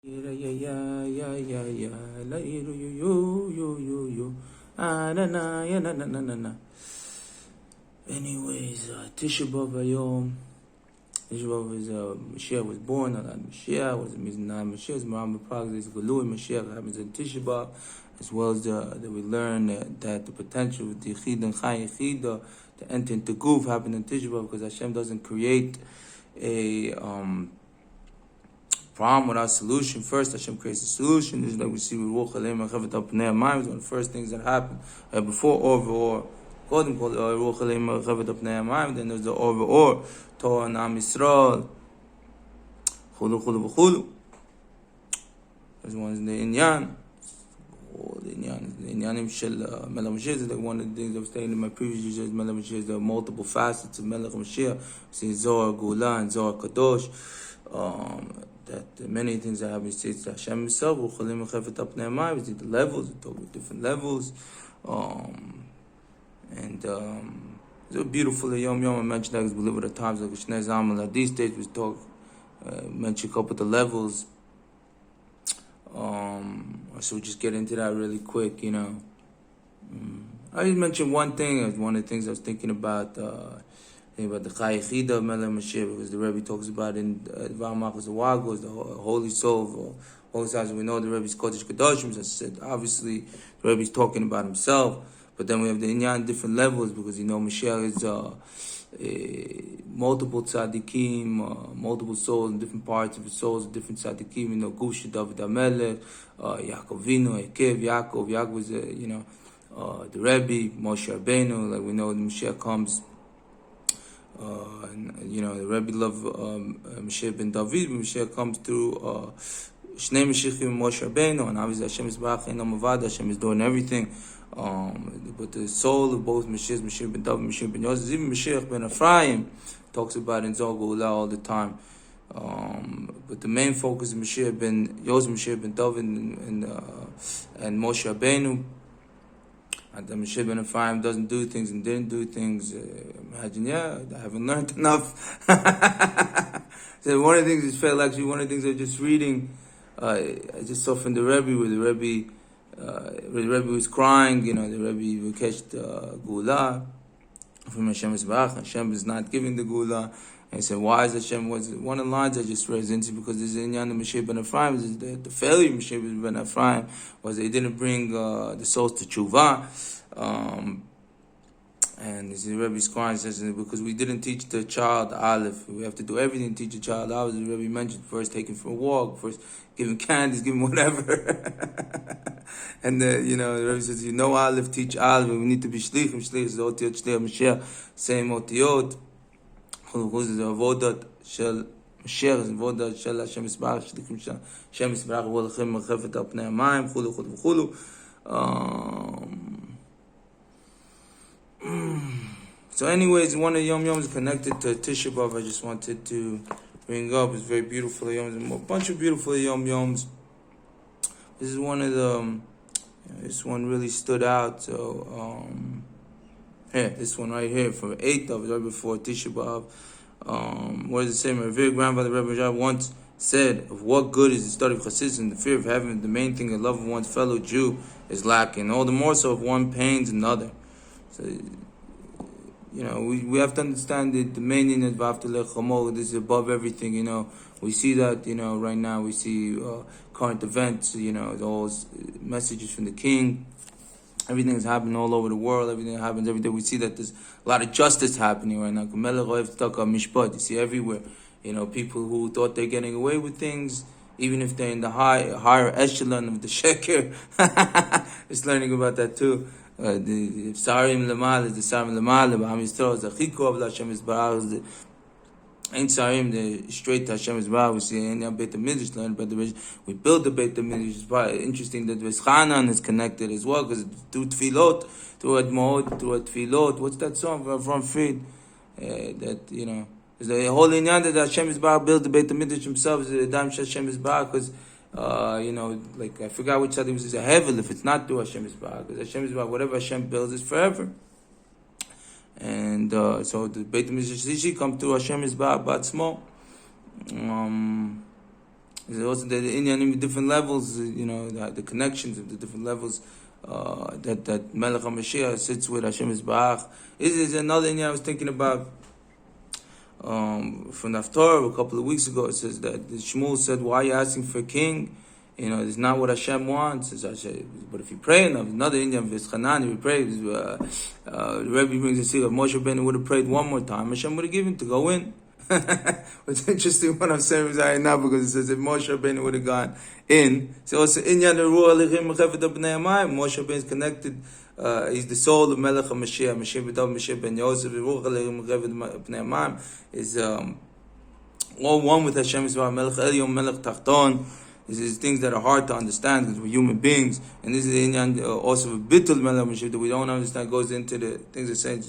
Yeah, yeah, yeah, yeah, yeah, yeah. La yo yo. Ah, na na, yeah, na na na na na. Anyways, Tisha B'av Hayom. Tisha B'av is Mashiach was born. Alad Mashiach was Miznah Mashiach. Is Maram Progress Galui Mashiach happens in Tisha B'av, as well as that we learn that the potential with the Yechid and Chai Yechida to enter into Guf happened in Tisha B'av because Hashem doesn't create a problem without solution. First, Hashem creates a solution. This is like we see with Ruach Aleim Achavet Al Pnei Hamayim. It's one of the first things that happen before or Godin called Ruach Aleim Achavet Al Pnei Hamayim. Then there's the or Torah and Am Yisrael. Chulu chulu v'chulu. There's one in the Inyan. The Inyanim Shel Melech Mashiach is like one of the things I was saying in my previous years. Melech Mashiach, there are multiple facets of Melech Mashiach. We see Zohar Gula and Zohar Kadosh. That many things that happen states that Hashem Himself, we see the levels, we talk about different levels, and it's a beautiful Yom Yom. I mentioned that because we live at the times like Shnei Zamal. At these days, we talk, mention a couple of the levels. So we just get into that really quick, I just mentioned one thing. One of the things I was thinking about. About the Chai Yechida Melech Mashiach, because the Rebbe talks about in Dvar Malchus Awagos, the holy soul, holy soul. We know the Rebbe's Kodesh Kadoshim. As I said, obviously the Rebbe's talking about himself, but then we have the Inyan different levels, because Mashiach is multiple tzaddikim, multiple souls in different parts of the souls, different tzaddikim. Gush David HaMelech, Yaakov Vino, Ekev, Yaakov is the Rebbe, Moshe Rabbeinu. Like we know, the Mashiach comes. The Rebbe loved Mashiach ben David, but Mashiach comes through Shnei Mashiachim and Moshe Rabbeinu, and obviously Hashem is Barach and Amavad, Hashem is doing everything. But the soul of both Mashiach ben David, Mashiach ben Yosef, even Mashiach ben Ephraim, talks about in Zohar Geulah all the time. But the main focus is Mashiach ben Yosef, Mashiach ben David, and Moshe Rabbeinu. And the Mashiach ben Ephraim doesn't do things and didn't do things. Imagine, I haven't learned enough. So one of the things is felt actually one of the things I was just reading. I just saw from the Rebbe where the Rebbe was crying. The Rebbe requested Geulah from Hashem Yisbarach. Hashem is not giving the Geulah. And he said, why is Hashem? One of the lines I just read into because there's in Yan Mashiach ben Ephraim. Is the failure of Mashiach ben Ephraim was they didn't bring the souls to Tshuva. And the Rebbe's crying says because we didn't teach the child Aleph. We have to do everything to teach the child Aleph. The Rebbe mentioned first taking for a walk, first giving candies, giving whatever. And the Rebbe says, Aleph, teach Aleph. We need to be shlichim. Shlich is the otiyot shtei Mashiach. Same otiyot. Who's the avodat shel Mashiach, is avodat shel Hashem Yisbarach, shlichim shel Hashem Yisbarach, v'olachem mechafet al pnei hamayim, chulu chulu v'chulu. So anyways, one of the Yom Yoms connected to Tisha B'av I just wanted to bring up. It's very beautiful Yom, a bunch of beautiful Yom Yoms. This is one of the, this one really stood out, so, here, this one right here, from 8th of right before Tisha B'av. What does it say? My revered grandfather, Rebbe Jab, once said, of what good is the study of Chassidus and the fear of heaven? The main thing, the love of one's fellow Jew is lacking. All the more so if one pains another. So, we have to understand that the main thing is V'ahavta L'chamo, this is above everything, We see that, right now, we see current events, those messages from the king. Everything is happening all over the world. Everything happens every day. We see that there's a lot of justice happening right now. You see everywhere. People who thought they're getting away with things, even if they're in the higher echelon of the sheker. Just learning about that too. The sarim lemal is the sarim lemal. But Yisrael is the chikov Hashem Yisbarach. Ain't sarim the straight to Hashem Yisbarach. We see in the Beit HaMikdash learn about the we build the Beit HaMikdash. It's probably interesting that Veschanan is connected as well because through tefillot, through admot, through tefillot. What's that song from Fried? That is the whole inyan that Hashem Yisbarach built the Beit HaMikdash himself is the Dam Hashem Yisbarach because. Like I forgot which side it was. A hevel if it's not through Hashem Yisbarach, because Hashem Yisbarach, whatever Hashem builds is forever. And so the Beit HaMikdash come through Hashem Yisbarach Batzmo. There's also the inyan in different levels, the connections of the different levels that Melech HaMashiach sits with Hashem Yisbarach. This is another inyan I was thinking about from the Haftorah a couple of weeks ago. It says that Shmuel said, "Why are you asking for a king? It's not what Hashem wants." But if you pray enough, another Indian, V'eschanan, if you pray, the Rebbe brings a secret. Moshe Rabbeinu would have prayed one more time, Hashem would have given to go in. What's interesting what I'm saying right now, because it says if Moshe Rabbeinu would have gone in, so also Inyan Ruach Lechim Mechevet Bnei Hamayim, Moshe Rabbeinu is connected. He's the soul of Melech HaMashiach, Mashiach B'dav, Mashiach Ben Yosef, Ruach Lechim Mechevet Bnei Hamayim is all one with Hashem. Is Melech Elyon, Melech Tachton. This is things that are hard to understand because we're human beings, and this is the Inyan also of Bittul Melech HaMashiach that we don't understand. Goes into the things that say.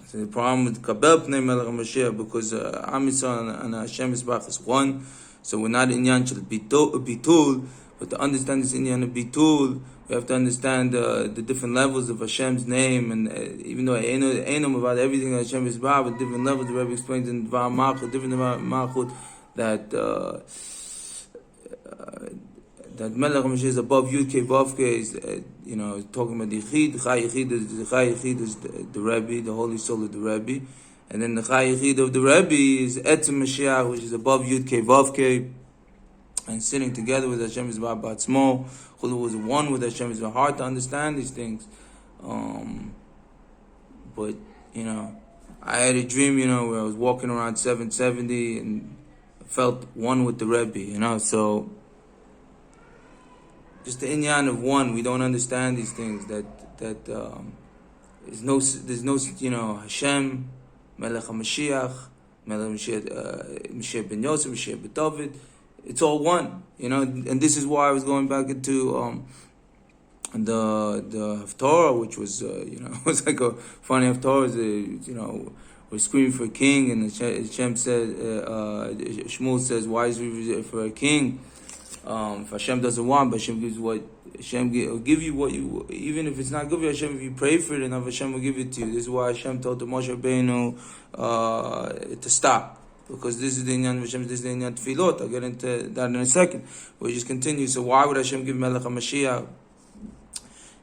So the problem with Kabel Pnei Melech HaMashiach, because Am Yisrael and Hashem Yisbarach is one, so we're not Inyan Shel Bitul, but to understand this Inyan of Bitul, we have to understand the different levels of Hashem's name, and even though Einam about everything that Hashem Yisbarach, but different levels, the Rebbe explains in Dvar Malchut, different Malchut, that Melech HaMashiach is above Yud Kei Vav Kei, is talking about the Yechid. Chai Yechid is the Rebbe, the holy soul of the Rebbe, and then the Chai Yechid of the Rebbe is Etzem Mashiach, which is above Yud Kei Vav Kei, and sitting together with Hashem Yisbarach B'atzmo. Chulu was one with Hashem. It's hard to understand these things, but I had a dream, where I was walking around 770 and felt one with the Rebbe, so. Just the inyan of one, we don't understand these things. There's no Hashem, Melech HaMashiach, Mashiach Ben Yosef, Mashiach Ben David. It's all one, And this is why I was going back into the Haftorah, which was it was like a funny Haftorah. We're screaming for a king, and Hashem said, Shmuel says, "Why is we for a king?" If Hashem doesn't want, but Hashem gives what Hashem will give you what you, even if it's not good for Hashem, if you pray for it enough, Hashem will give it to you. This is why Hashem told the Moshe Rabbeinu to stop, because this is the inyan of Hashem, this is the inyan tefillot. I'll get into that in a second. But we just continue. So why would Hashem give Melech HaMashiach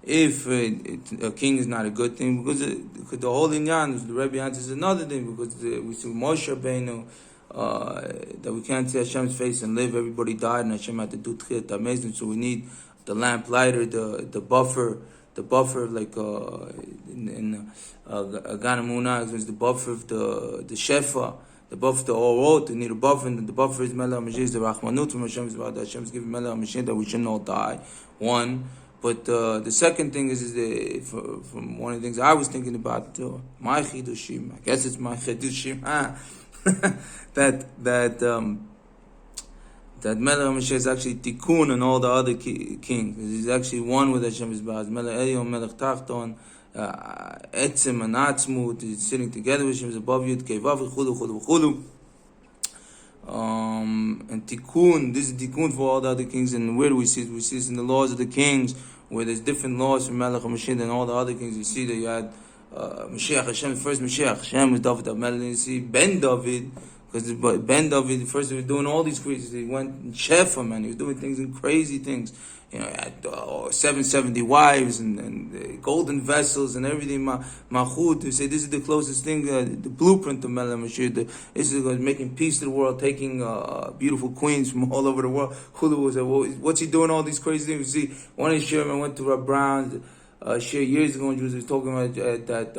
if a king is not a good thing? Because the whole inyan, the Rebbe answers another thing, because we see Moshe Rabbeinu. That we can't see Hashem's face and live. Everybody died, and Hashem had to do tchiyat amazing. So we need the lamp lighter, the buffer, like in Ganamuna is the buffer of the shefa, the buffer of the orot. We need a buffer, and the buffer is Melech HaMashiach, the Rachmanut from Hashem. Hashem's giving Melech HaMashiach that we shouldn't all die. One. But the second thing is from one of the things I was thinking about, my chidushim. I guess it's my chidushim. that Melech HaMashiach is actually tikkun and all the other kings. He's actually one with Hashem Yisbarach. Melech Elyon, Melech Tachton, Etzem and Atzmut. He's sitting together with Hashem. He's above Yud Kei Vav, chulu. And tikkun, this is tikkun for all the other kings. And where do we see it? We see this in the laws of the kings, where there's different laws for Melech HaMashiach than all the other kings. You see that you had Mashiach, Hashem, first Mashiach, Hashem was David HaMelech. You see Ben David, because Ben David, first he was doing all these crazy things. He went Shefa, man. He was doing things and crazy things. He had 770 wives and golden vessels and everything. Machut, they say this is the closest thing, the blueprint of Melech HaMashiach. This is making peace to the world, taking beautiful queens from all over the world. Hulu was like, well, what's he doing all these crazy things? You see, one of his chairmen went to Rab Brown. Years ago, when Jews was talking about that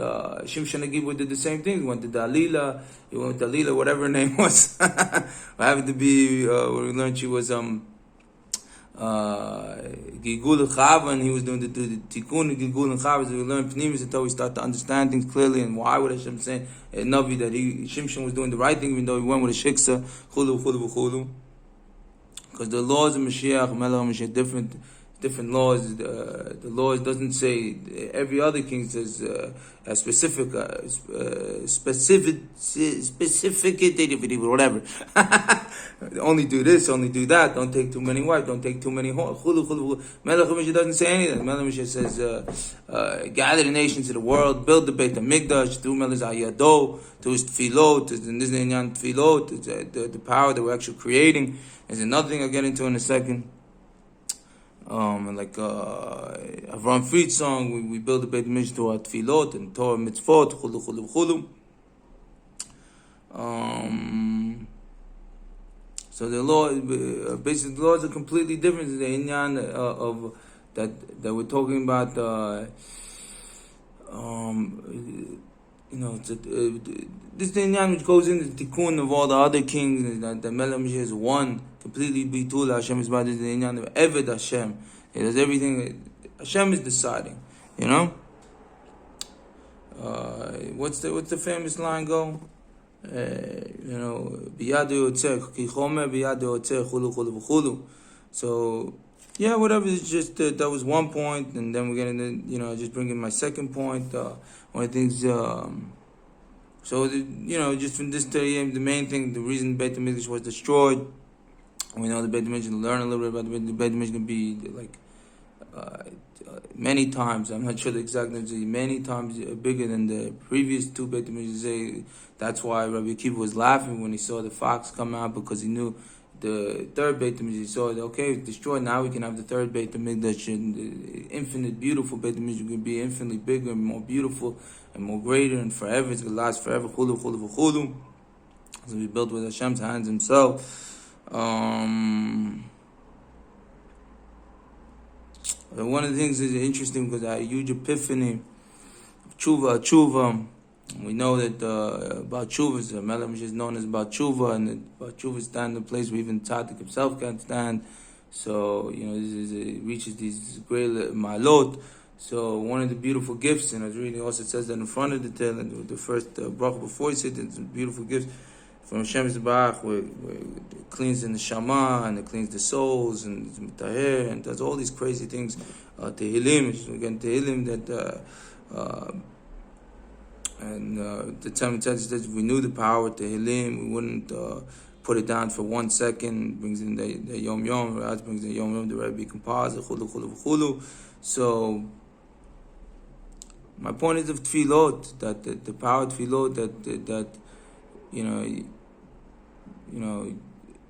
Shimshon Agibur did the same thing. He went to Dalila, whatever her name was. Happened to be, we learned she was Gilgul Chava, and he was doing the Tikkun Gilgul and Chava. So we learned Pnimis until we start to understand things clearly, and why would Hashem say Navi that Shimshon was doing the right thing, even though he went with a shiksa, chulu. Because the laws of Mashiach, Melech HaMashiach, different laws. The laws doesn't say every other king says a specific whatever. only do this, only do that. Don't take too many wives. Don't take too many horns. Melech HaMashiach doesn't say anything. Melech HaMashiach says, gather the nations of the world, build the Beit HaMikdash, do Melech Ayado, do his tefillot, and this is tefillot, the power that we're actually creating. There's another thing I'll get into in a second. Like Avram Fried's song, we build the Beit HaMikdash to our tefillot and Torah mitzvot, chulu. So the law, basically, the laws are completely different. The inyan of that we're talking about. This is the inyan which goes into the tikkun of all the other kings. That Melech HaMashiach is one, completely bitul Hashem is bad. This is the inyan of Eved Hashem. It does everything. Hashem is deciding. What's the famous line go? Biyadu yotzeh ki chomer biyadu yotzeh chulu. So yeah, whatever. It's just that was one point, and then we're gonna just bring in my second point. One of the things. Just from this day, the main thing, the reason Beit HaMikdash was destroyed. We know the Beit HaMikdash. Learn a little bit about the Beit HaMikdash. Can be like many times. I'm not sure the exact numbers. Many times bigger than the previous two Beit HaMikdash. That's why Rabbi Akiva was laughing when he saw the fox come out, because he knew the third Beit HaMikdash. He saw that, okay, it's destroyed. Now we can have the third Beit HaMikdash, and the infinite, beautiful Beit HaMikdash can be infinitely bigger and more beautiful and more greater and forever. It's going to last forever. Chulu. It's going to be built with Hashem's hands himself. One of the things is interesting because I had a huge epiphany of tshuva. We know that about tshuva, Melech HaMashiach is known as about tshuva, and about tshuva stand in a place where even tzaddik himself can't stand. So it reaches these great ma'alot. So one of the beautiful gifts, and I was reading also, it says that in front of the first brotha before he said that, some beautiful gifts from Hashem Yisbarach, where it cleans the neshama and it cleans the souls and it's mitaher and does all these crazy things. Tehillim, again Tehillim that. The Talmud says that if we knew the power to Tehillim, we wouldn't put it down for 1 second. Brings in the Yom Yom, Raz brings in the Yom Yom, the Rebbe composite, chulu. So, my point is of tefillot, that the power of tefillot, that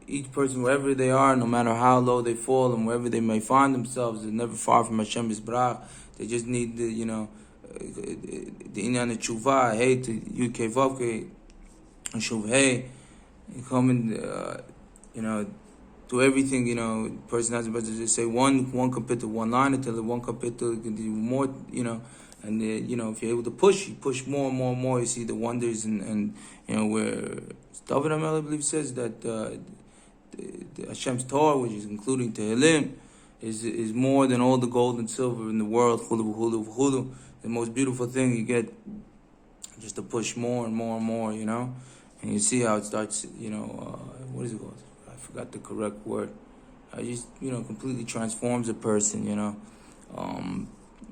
each person, wherever they are, no matter how low they fall and wherever they may find themselves, they're never far from Hashem Yisbarach. They just need the inyan of tshuva, hey to yud vavke, and shuv hey, you come and do everything. The person has to say one kapitel, one line until the one kapitel can do more. And if you're able to push, you push more and more and more. You see the wonders, and where David HaMelech, I believe, says that the Hashem's Torah, which is including Tehillim, is more than all the gold and silver in the world. Chulu. The most beautiful thing you get, just to push more and more and more, and you see how it starts, what is it called? I forgot the correct word. It just, completely transforms a person,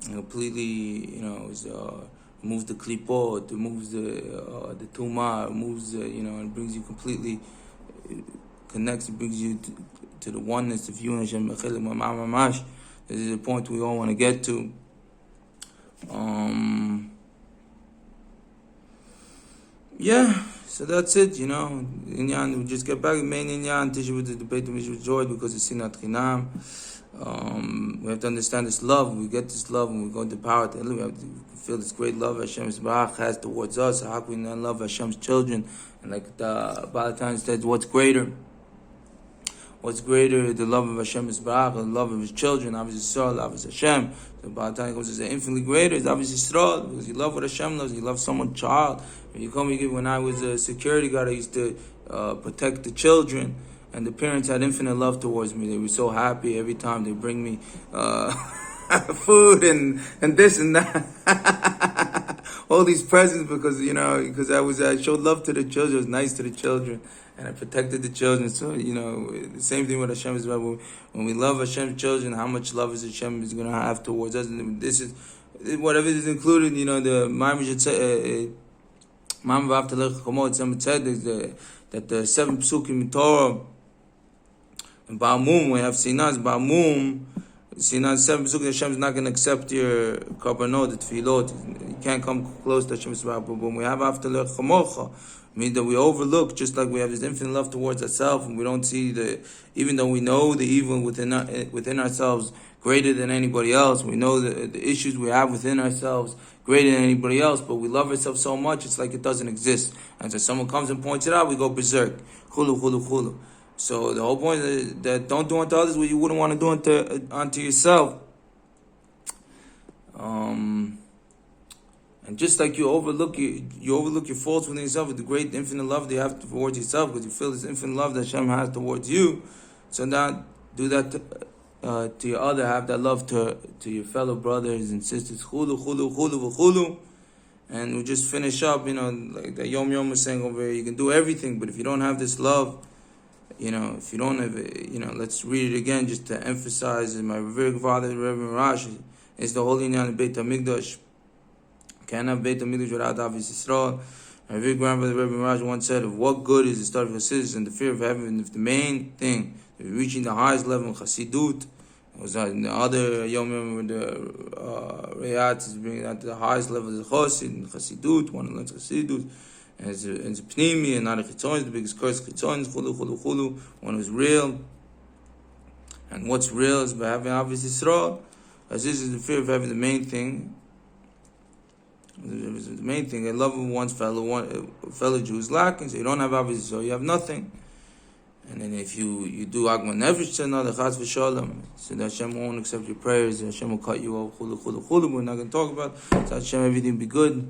completely, moves the klipot, removes the tumah, removes, and brings you completely, connects and brings you to the oneness of you and Hashem. This is a point we all want to get to. So that's it, Inyan, we just get back to main Inyan, Tisha the debate with joy because it's Sinat Chinam. We have to understand this love. We get this love and we go into power. We have to feel this great love Hashem Yisbarach has towards us. How can we not love Hashem's children? And like the Balatani says, what's greater? What's greater, the love of Hashem Yisbarach, the love of His children? Obviously, Yisrael, love is Hashem. So Balatani comes and says, infinitely greater is obviously Yisrael, because you love what Hashem loves. You love someone's child. When I was a security guard, I used to protect the children, and the parents had infinite love towards me. They were so happy every time they bring me food and this and that, all these presents, because I showed love to the children, I was nice to the children, and I protected the children. So the same thing with Hashem is about when we love Hashem's children, how much love is Hashem is going to have towards us. And this is whatever is included. The Ma'am should say. That the 7 psukim in Torah Ba'amum, we have Sinaz, Ba'amum. Sinaz 7 Pesuk, Hashem is not going to accept your karbanot, the tefillot. You can't come close to Hashem. But when we have after Chamocha, means that we overlook, just like we have this infinite love towards ourselves, and we don't see even though we know the evil within ourselves greater than anybody else, we know the issues we have within ourselves greater than anybody else, but we love ourselves so much, it's like it doesn't exist. And so someone comes and points it out, we go berserk. Chulu, chulu, chulu. So the whole point is that don't do unto others what you wouldn't want to do unto yourself. And just like you overlook your faults within yourself with the great infinite love that you have towards yourself, because you feel this infinite love that Hashem has towards you. So now do that to your other, have that love to your fellow brothers and sisters. Chulu, chulu, chulu, chulu. And we just finish up, like that Yom Yom was saying over here, you can do everything, but if you don't have this love, if you don't have it, let's read it again just to emphasize it. My revered father, Reverend Rashi, is the holy name of Beit HaMikdash. Can't have Beit HaMikdash without Avis Yisrael. My revered grandfather, Reverend Rashi, once said, of what good is the study of Hasidus and the fear of heaven if the main thing is reaching the highest level in Chassidut? It was in the other Yom Yom with the Rayat is bringing out to the highest level of Chassid and Chassidut, one who learns Chassidut. And it's a pnimi and not a chitzon, the biggest curse chitzon, chulu, chulu, chulu, one who's real. And what's real is by having Avis Yisrael, as this is the fear of having the main thing. The main thing, a love of one's fellow Jew is lacking, so you don't have Avis Yisrael, you have nothing. And then if you do Agman Nefesh to another, Chaz v'Shalom, so that Hashem won't accept your prayers, Hashem will cut you off, chulu, chulu, chulu, we're not going to talk about it, so Hashem everything be good.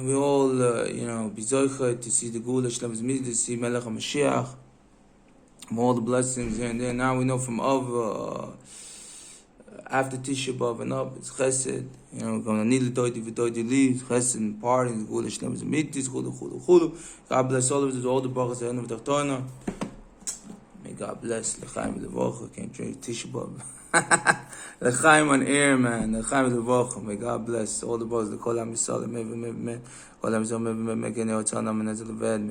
We all, be zoicha to see the Gula Shlem Zmiz, to see Melech HaMashiach, all the blessings here and there. Now we know from after Tisha B'Av and up, it's Chesed. We're going to need the Doidi v'Doidi Li, Chesed and party, the Gula Shlem Zmiz, Chulu, Chulu, Chulu. God bless all of us, all the brachas at the end of the Tachtoina. May God bless L'chaim L'vocha, can't drink Tisha B'Av. L'chaim on air, man. L'chaim L'vocha. May God bless all the brothers. The Kol Am Yisrael, May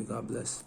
God bless.